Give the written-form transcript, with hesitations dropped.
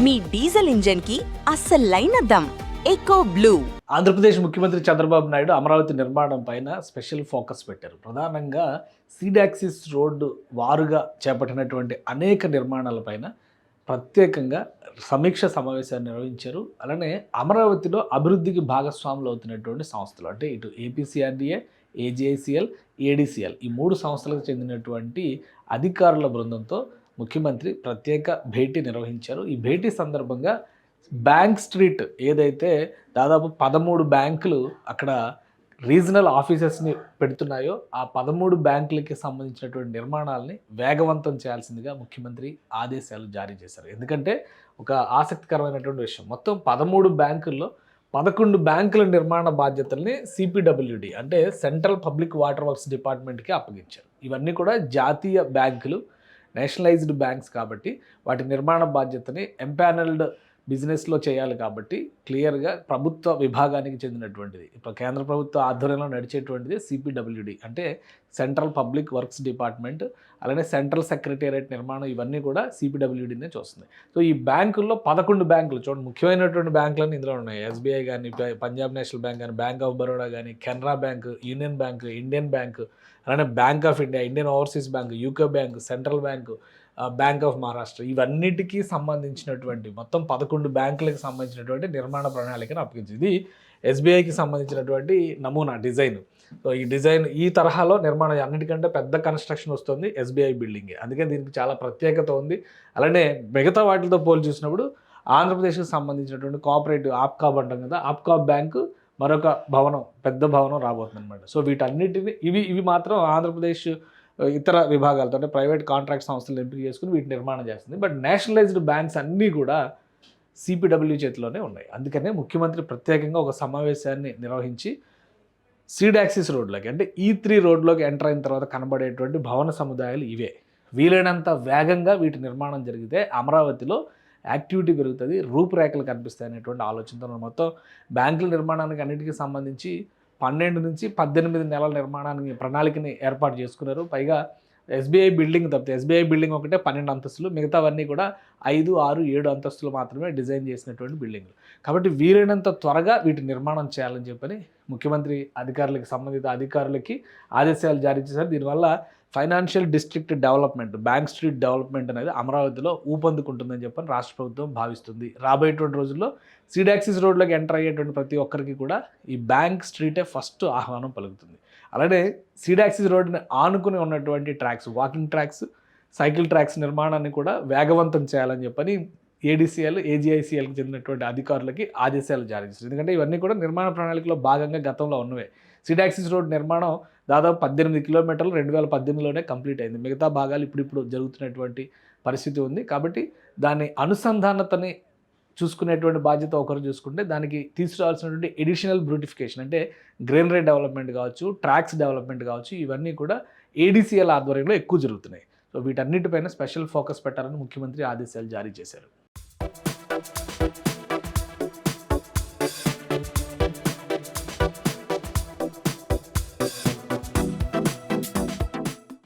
మీ diesel engine కి అస్సలైన dum echo blue. Andhra Pradesh ముఖ్యమంత్రి చంద్రబాబు నాయుడు అమరావతి నిర్మాణం పైన స్పెషల్ ఫోకస్ పెట్టారు. ప్రధానంగా సీడాక్సిస్ రోడ్డు వారుగా చేపట్టినటువంటి అనేక నిర్మాణాలపైన ప్రత్యేకంగా సమీక్ష సమావేశాన్ని నిర్వహించారు. అలానే అమరావతిలో అభివృద్ధికి భాగస్వాములు అవుతున్నటువంటి సంస్థలు అంటే ఇటు ఏపీసీఆర్డీఏ, ఏజేఐసీఎల్, ఏడీసీఎల్ ఈ 3 సంస్థలకు చెందినటువంటి అధికారుల బృందంతో ముఖ్యమంత్రి ప్రత్యేక భేటీ నిర్వహించారు. ఈ భేటీ సందర్భంగా బ్యాంక్ స్ట్రీట్ ఏదైతే దాదాపు 13 బ్యాంకులు అక్కడ రీజనల్ ఆఫీసెస్ని పెడుతున్నాయో ఆ 13 బ్యాంకులకి సంబంధించినటువంటి నిర్మాణాలని వేగవంతం చేయాల్సిందిగా ముఖ్యమంత్రి ఆదేశాలు జారీ చేశారు. ఎందుకంటే ఒక ఆసక్తికరమైనటువంటి విషయం, మొత్తం 13 బ్యాంకుల్లో 11 బ్యాంకుల నిర్మాణ బాధ్యతల్ని సిపిడబ్ల్యూడి అంటే సెంట్రల్ పబ్లిక్ వాటర్ వర్క్స్ డిపార్ట్మెంట్కి అప్పగించారు. ఇవన్నీ కూడా జాతీయ బ్యాంకులు, నేషనలైజ్డ్ బ్యాంక్స్ కాబట్టి వాటి నిర్మాణ బాధ్యతని ఎంపానల్డ్ బిజినెస్లో చేయాలి కాబట్టి క్లియర్గా ప్రభుత్వ విభాగానికి చెందినటువంటిది. ఇప్పుడు కేంద్ర ప్రభుత్వ ఆధ్వర్యంలో నడిచేటువంటిది సిపిడబ్ల్యూడి అంటే సెంట్రల్ పబ్లిక్ వర్క్స్ డిపార్ట్మెంట్, అలానే సెంట్రల్ సెక్రటేరియట్ నిర్మాణం ఇవన్నీ కూడా సిపిడబ్ల్యూడినే చూస్తుంది. సో ఈ బ్యాంకుల్లో 11 బ్యాంకులు చూడండి, ముఖ్యమైనటువంటి బ్యాంకులన్నీ ఇందులో ఉన్నాయి. ఎస్బీఐ కానీ, పంజాబ్ నేషనల్ బ్యాంక్ కానీ, బ్యాంక్ ఆఫ్ బరోడా కానీ, Canara bank, union bank, Indian bank, అలానే bank of India, Indian overseas bank, UCO bank, central bank, bank of Maharashtra ఇవన్నిటికీ సంబంధించినటువంటి మొత్తం 11 బ్యాంకులకు సంబంధించినటువంటి నిర్మాణ ప్రణాళికను అప్పగించింది. ఇది ఎస్బీఐకి సంబంధించినటువంటి నమూనా డిజైన్. సో ఈ డిజైన్ ఈ తరహాలో నిర్మాణం అన్నిటికంటే పెద్ద కన్స్ట్రక్షన్ వస్తుంది ఎస్బీఐ బిల్డింగే, అందుకే దీనికి చాలా ప్రత్యేకత ఉంది. అలానే మిగతా వాటితో పోల్చి చూసినప్పుడు ఆంధ్రప్రదేశ్కి సంబంధించినటువంటి కోఆపరేటివ్ ఆప్కాబ్ అంటాం కదా, ఆప్కాబ్ బ్యాంకు మరొక భవనం, పెద్ద భవనం రాబోతుంది అనమాట. సో వీటన్నిటిని ఇవి మాత్రం ఆంధ్రప్రదేశ్ ఇతర విభాగాలతో అంటే ప్రైవేట్ కాంట్రాక్ట్ సంస్థలు ఎంపిక చేసుకుని వీటి నిర్మాణం చేస్తుంది. బట్ నేషనలైజ్డ్ బ్యాంక్స్ అన్నీ కూడా సిపిడబ్ల్యూ చేతిలోనే ఉన్నాయి. అందుకనే ముఖ్యమంత్రి ప్రత్యేకంగా ఒక సమావేశాన్ని నిర్వహించి సీడాక్సిస్ రోడ్లోకి అంటే E3 రోడ్లోకి ఎంటర్ అయిన తర్వాత కనబడేటువంటి భవన సముదాయాలు ఇవే, వీలైనంత వేగంగా వీటి నిర్మాణం జరిగితే అమరావతిలో యాక్టివిటీ పెరుగుతుంది, రూపురేఖలు కనిపిస్తాయి అనేటువంటి ఆలోచనతో మొత్తం బ్యాంకుల నిర్మాణానికి అన్నిటికీ సంబంధించి 12 నుంచి 18 నెలల నిర్మాణానికి ప్రణాళికని ఏర్పాటు చేసుకున్నారు. పైగా ఎస్బీఐ బిల్డింగ్ తప్పితే ఎస్బీఐ బిల్డింగ్ ఒకటే 12 అంతస్తులు, మిగతావన్నీ కూడా 5, 6, 7 అంతస్తులు మాత్రమే డిజైన్ చేసినటువంటి బిల్డింగ్లు. కాబట్టి వీలైనంత త్వరగా వీటి నిర్మాణం చేయాలని చెప్పని ముఖ్యమంత్రి అధికారులకి, సంబంధిత అధికారులకి ఆదేశాలు జారీ చేశారు. దీనివల్ల financial district development, bank street development అనేది అమరావతిలో ఊపందుకుంటుందని చెప్పని రాష్ట్ర ప్రభుత్వం భావిస్తుంది. రాబోయేటువంటి రోజుల్లో సీడాక్సిస్ రోడ్లోకి ఎంటర్ అయ్యేటువంటి ప్రతి ఒక్కరికి కూడా ఈ బ్యాంక్ స్ట్రీటే ఫస్ట్ ఆహ్వానం పలుకుతుంది. అలానే సీడాక్సిస్ రోడ్ని ఆనుకుని ఉన్నటువంటి tracks, walking tracks, cycle tracks నిర్మాణాన్ని కూడా వేగవంతం చేయాలని చెప్పని ఏడీసీఎల్, ఏజీఐసీఎల్కి చెందినటువంటి అధికారులకి ఆదేశాలు జారీ చేశారు. ఎందుకంటే ఇవన్నీ కూడా నిర్మాణ ప్రణాళికలో భాగంగా గతంలో ఉన్నవే. సీడాక్సిస్ రోడ్ నిర్మాణం దాదాపు 18 కిలోమీటర్లు 2018లోనే కంప్లీట్ అయింది. మిగతా భాగాలు ఇప్పుడు జరుగుతున్నటువంటి పరిస్థితి ఉంది. కాబట్టి దాని అనుసంధానతని చూసుకునేటువంటి బాధ్యత ఒకరు చూసుకుంటే దానికి తీసుకురావాల్సినటువంటి ఎడిషనల్ బ్యూటిఫికేషన్ అంటే గ్రీనరీ డెవలప్మెంట్ కావచ్చు, ట్రాక్స్ డెవలప్మెంట్ కావచ్చు, ఇవన్నీ కూడా ఏడీసీఎల్ ఆధ్వర్యంలో ఎక్కువ జరుగుతున్నాయి. సో వీటన్నిటిపైన స్పెషల్ ఫోకస్ పెట్టాలని ముఖ్యమంత్రి ఆదేశాలు జారీ చేశారు.